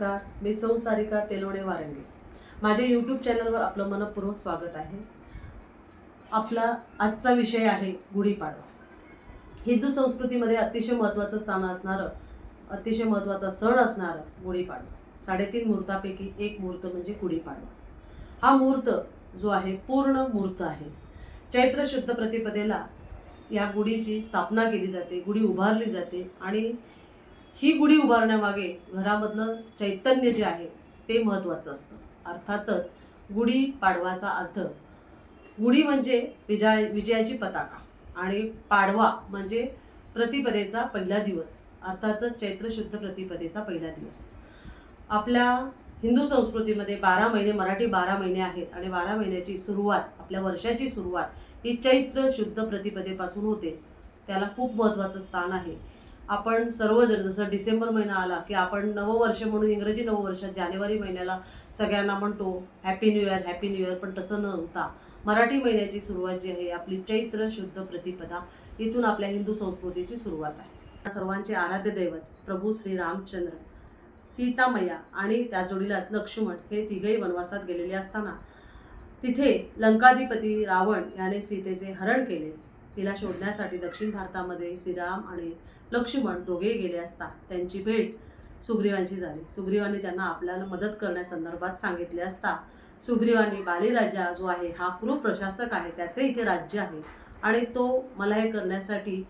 नमस्कार, मी सौ सारिका तेलोणे वारंगे. माझ्या यूट्यूब चॅनलवर आपलं मनपूर्वक स्वागत आहे. आपला आजचा विषय आहे गुढीपाडवा. हिंदू संस्कृतीमध्ये अतिशय महत्त्वाचं स्थान असणारं, अतिशय महत्त्वाचा सण असणारं गुढीपाडवा. 3.5 मुहूर्तापैकी एक मुहूर्त म्हणजे गुढीपाडवा. हा मुहूर्त जो आहे पूर्ण मुहूर्त आहे. चैत्र शुद्ध प्रतिपदेला या गुढीची स्थापना केली जाते, गुढी उभारली जाते आणि ही गुढी उभारण्यामागे घरामधलं चैतन्य जे आहे ते महत्त्वाचं असतं. अर्थातच गुढी पाडवाचा अर्थ, गुढी म्हणजे विजयाची पताका आणि पाडवा म्हणजे प्रतिपदेचा पहिला दिवस, अर्थातच चैत्र शुद्ध प्रतिपदेचा पहिला दिवस. आपल्या हिंदू संस्कृतीमध्ये 12 महिने, मराठी 12 महिने आहेत आणि 12 महिन्याची सुरुवात, आपल्या वर्षाची सुरुवात ही चैत्र शुद्ध प्रतिपदेपासून होते. त्याला खूप महत्त्वाचं स्थान आहे. आपण सर्वजण, जसं डिसेंबर महिना आला की आपण नववर्ष म्हणून, इंग्रजी नववर्षात जानेवारी महिन्याला सगळ्यांना म्हणतो happy new year, happy new year, पण तसं न होता मराठी महिन्याची सुरुवात जी आहे आपली चैत्र शुद्ध प्रतिपदा, इथून आपल्या हिंदू संस्कृतीची सुरुवात आहे. सर्वांचे आराध्य दैवत प्रभू श्री रामचंद्र, सीतामय्या आणि त्या जोडीलाच लक्ष्मण हे तिघही वनवासात गेलेले असताना तिथे लंकाधिपती रावण याने सीतेचे हरण केले. तिला शोधण्यासाठी दक्षिण भारतामध्ये श्रीराम आणि लक्ष्मण दोघे गेले असता त्यांची भेट सुग्रीवांशी झाली. सुग्रीवांनी त्यांना आपल्याला मदत करण्यासंदर्भात सांगितले असता सुग्रीवांनी, बालीराजा जो आहे हा क्रूर प्रशासक आहे, त्याचे इथे राज्य आहे आणि तो मला हे करण्यासाठी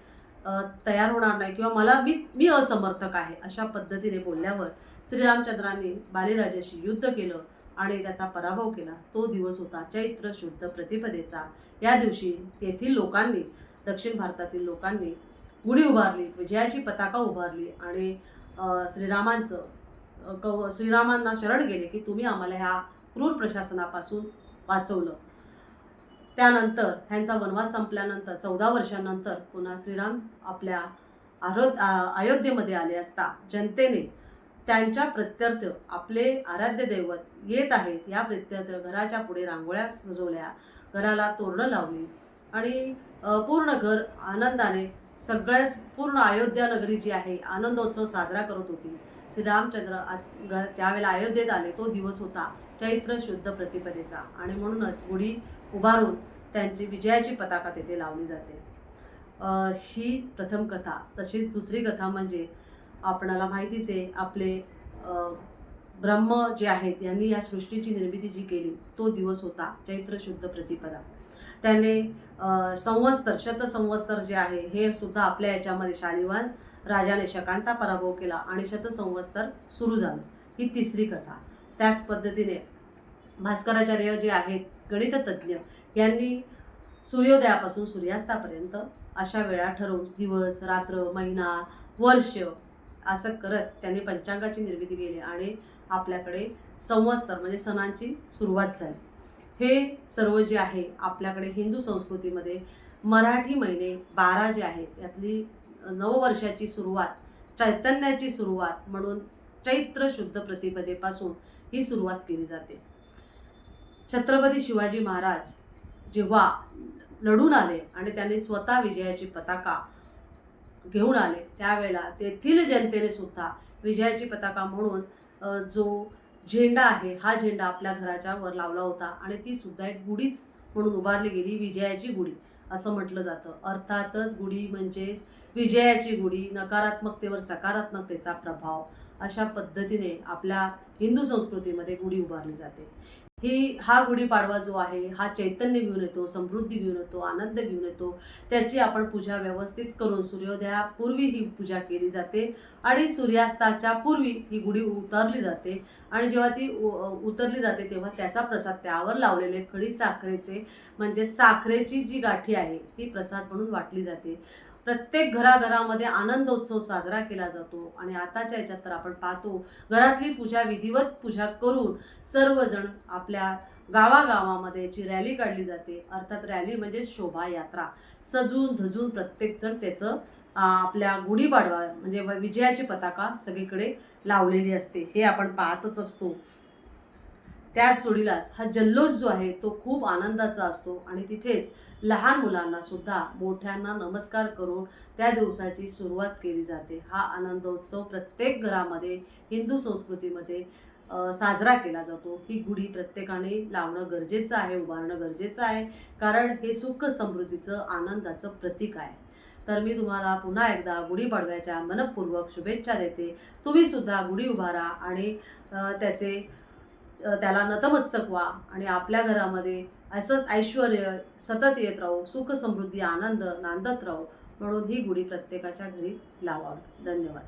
तयार होणार नाही किंवा मी असमर्थक आहे, अशा पद्धतीने बोलल्यावर श्रीरामचंद्रांनी बालीराजाशी युद्ध केलं आणि त्याचा पराभव केला. तो दिवस होता चैत्र शुद्ध प्रतिपदेचा. या दिवशी तेथील लोकांनी, दक्षिण भारतातील लोकांनी गुढी उभारली, विजयाची पताका उभारली आणि श्रीरामांना शरण गेले की तुम्ही आम्हाला ह्या क्रूर प्रशासनापासून वाचवलं. त्यानंतर ह्यांचा वनवास संपल्यानंतर 14 वर्षांनंतर पुन्हा श्रीराम आपल्या अयोध्येमध्ये आले असता जनतेने त्यांच्या प्रत्यर्थ आपले आराध्य दैवत येत आहेत या प्रत्यर्थ घराच्या पुढे रांगोळ्या सजवल्या, घराला तोरणं लावली आणि पूर्ण घर आनंदाने, सगळ्याच पूर्ण अयोध्या नगरी जी आहे आनंदोत्सव साजरा करत होती. श्रीरामचंद्र ज्यावेळेला अयोध्येत आले तो दिवस होता चैत्र शुद्ध प्रतिपदेचा आणि म्हणूनच गुढी उभारून त्यांची विजयाची पताका तेथे लावली जाते. ही प्रथम कथा. तशीच दुसरी कथा म्हणजे आपणाला माहितीच आहे, आपले ब्रह्म जे आहेत यांनी या सृष्टीची निर्मिती जी केली तो दिवस होता चैत्र शुद्ध प्रतिपदा. त्याने शतसंवत्सर जे आहे हे सुद्धा आपल्या याच्यामध्ये शालिवाहन राजाने शकांचा पराभव केला आणि शतसंवत्सर सुरू झालं. ही तिसरी कथा. त्याच पद्धतीने भास्कराचार्य जे आहेत गणिततज्ञ, यांनी सूर्योदयापासून सूर्यास्तापर्यंत अशा वेळा ठरवून दिवस, रात्र, महिना, वर्ष असं करत त्यांनी पंचांगाची निर्मिती केली आणि आपल्याकडे संवत्सर म्हणजे सणांची सुरुवात झाली. हे सर्व जे आहे आपल्याकडे हिंदू संस्कृतीमध्ये मराठी महिने 12 जे आहेत यातली नववर्षाची सुरुवात, चैतन्याची सुरुवात म्हणून चैत्र शुद्ध प्रतिपदेपासून ही सुरुवात केली जाते. छत्रपती शिवाजी महाराज जेव्हा लढून आले आणि त्यांनी स्वतः विजयाची पताका घेऊन आले त्यावेळेला तेथील जनतेने सुद्धा विजयाची पताका म्हणून जो झेंडा आहे हा झेंडा आपल्या घराच्या वर लावला होता आणि ती सुद्धा एक गुढीच म्हणून उभारली गेली, विजयाची गुढी असं म्हटलं जातं. अर्थातच गुढी म्हणजेच विजयाची गुढी, नकारात्मकतेवर सकारात्मकतेचा प्रभाव, अशा पद्धतीने आपल्या हिंदू संस्कृतीमध्ये गुढी उभारली जाते. हा गुढीपाडवा जो आहे हा चैतन्य घेऊन येतो, समृद्धी घेऊन येतो, आनंद घेऊन येतो. त्याची आपण पूजा व्यवस्थित करून सूर्योदयापूर्वी ही पूजा केली जाते आणि सूर्यास्ताच्या पूर्वी ही गुढी उतरली जाते आणि जेव्हा ती उतरली जाते तेव्हा त्याचा प्रसाद, त्यावर लावलेले खडी साखरेचे म्हणजे साखरेची जी गाठी आहे ती प्रसाद म्हणून वाटली जाते. प्रत्येक घराघरामध्ये आनंदोत्सव साजरा केला जातो आणि आताच्या याच्यात तर आपण पाहतो घरातली पूजा, विधिवत पूजा करून सर्वजण आपल्या गावागावामध्ये याची रॅली काढली जाते. अर्थात रॅली म्हणजे शोभायात्रा, सजून धजून प्रत्येकजण त्याचं आपल्या गुढीपाडवा म्हणजे विजयाची पताका सगळीकडे लावलेली असते, हे आपण पाहतच असतो. त्याच जोडीलाच हा जल्लोष जो आहे तो खूप आनंदाचा असतो आणि तिथेच लहान मुलांना सुद्धा मोठ्यांना नमस्कार करून त्या दिवसाची सुरुवात केली जाते. हा आनंदोत्सव प्रत्येक घरामध्ये हिंदू संस्कृतीमध्ये साजरा केला जातो. ही गुढी प्रत्येकाने लावणं गरजेचं आहे, उभारणं गरजेचं आहे, कारण हे सुख समृद्धीचं आनंदाचं प्रतीक आहे. तर मी तुम्हाला पुन्हा एकदा गुढीपाडव्याच्या मनःपूर्वक शुभेच्छा देते. तुम्ही सुद्धा गुढी उभारा आणि त्याला नतमस्तक व्हा आणि आपल्या घरामध्ये असंच ऐश्वर्य सतत येत राहू, सुख समृद्धी आनंद नांदत राहू म्हणून ही गुढी प्रत्येकाच्या घरी लावावी. धन्यवाद.